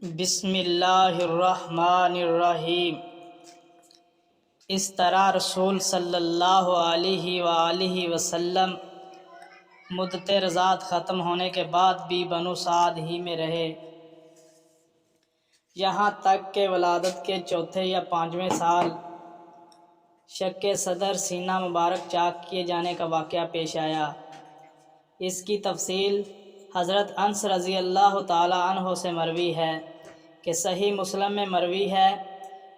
بسم اللہ الرحمن الرحیم۔ اس طرح رسول صلی اللہ علیہ وآلہ وسلم مدت رضاعت ختم ہونے کے بعد بھی بنو سعد ہی میں رہے، یہاں تک کہ ولادت کے چوتھے یا پانچویں سال شق صدر سینہ مبارک چاک کیے جانے کا واقعہ پیش آیا۔ اس کی تفصیل حضرت انس رضی اللہ تعالی عنہ سے مروی ہے کہ صحیح مسلم میں مروی ہے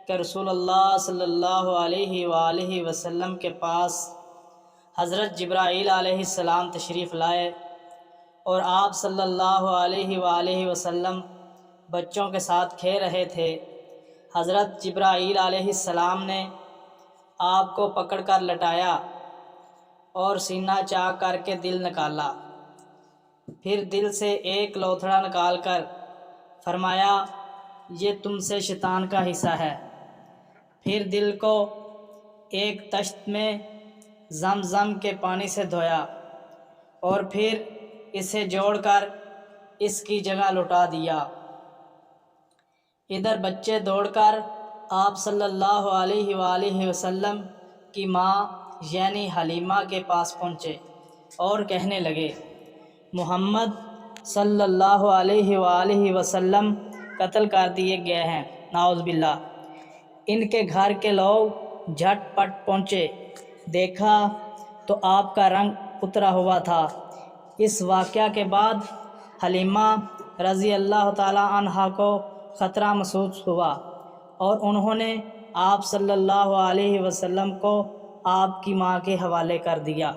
کہ رسول اللہ صلی اللہ علیہ وآلہ وسلم کے پاس حضرت جبرائیل علیہ السلام تشریف لائے اور آپ صلی اللہ علیہ وآلہ وسلم بچوں کے ساتھ کھیل رہے تھے۔ حضرت جبرائیل علیہ السلام نے آپ کو پکڑ کر لٹایا اور سینہ چاک کر کے دل نکالا، پھر دل سے ایک لوتھڑا نکال کر فرمایا یہ تم سے شیطان کا حصہ ہے۔ پھر دل کو ایک تشت میں زمزم کے پانی سے دھویا اور پھر اسے جوڑ کر اس کی جگہ لوٹا دیا۔ ادھر بچے دوڑ کر آپ صلی اللہ علیہ وآلہ وسلم کی ماں یعنی حلیمہ کے پاس پہنچے اور کہنے لگے محمد صلی اللہ علیہ وآلہ وسلم قتل کر دیے گئے ہیں، نعوذ باللہ۔ ان کے گھر کے لوگ جھٹ پٹ پہنچے، دیکھا تو آپ کا رنگ اترا ہوا تھا۔ اس واقعہ کے بعد حلیمہ رضی اللہ تعالی عنہا کو خطرہ محسوس ہوا اور انہوں نے آپ صلی اللہ علیہ وسلم کو آپ کی ماں کے حوالے کر دیا۔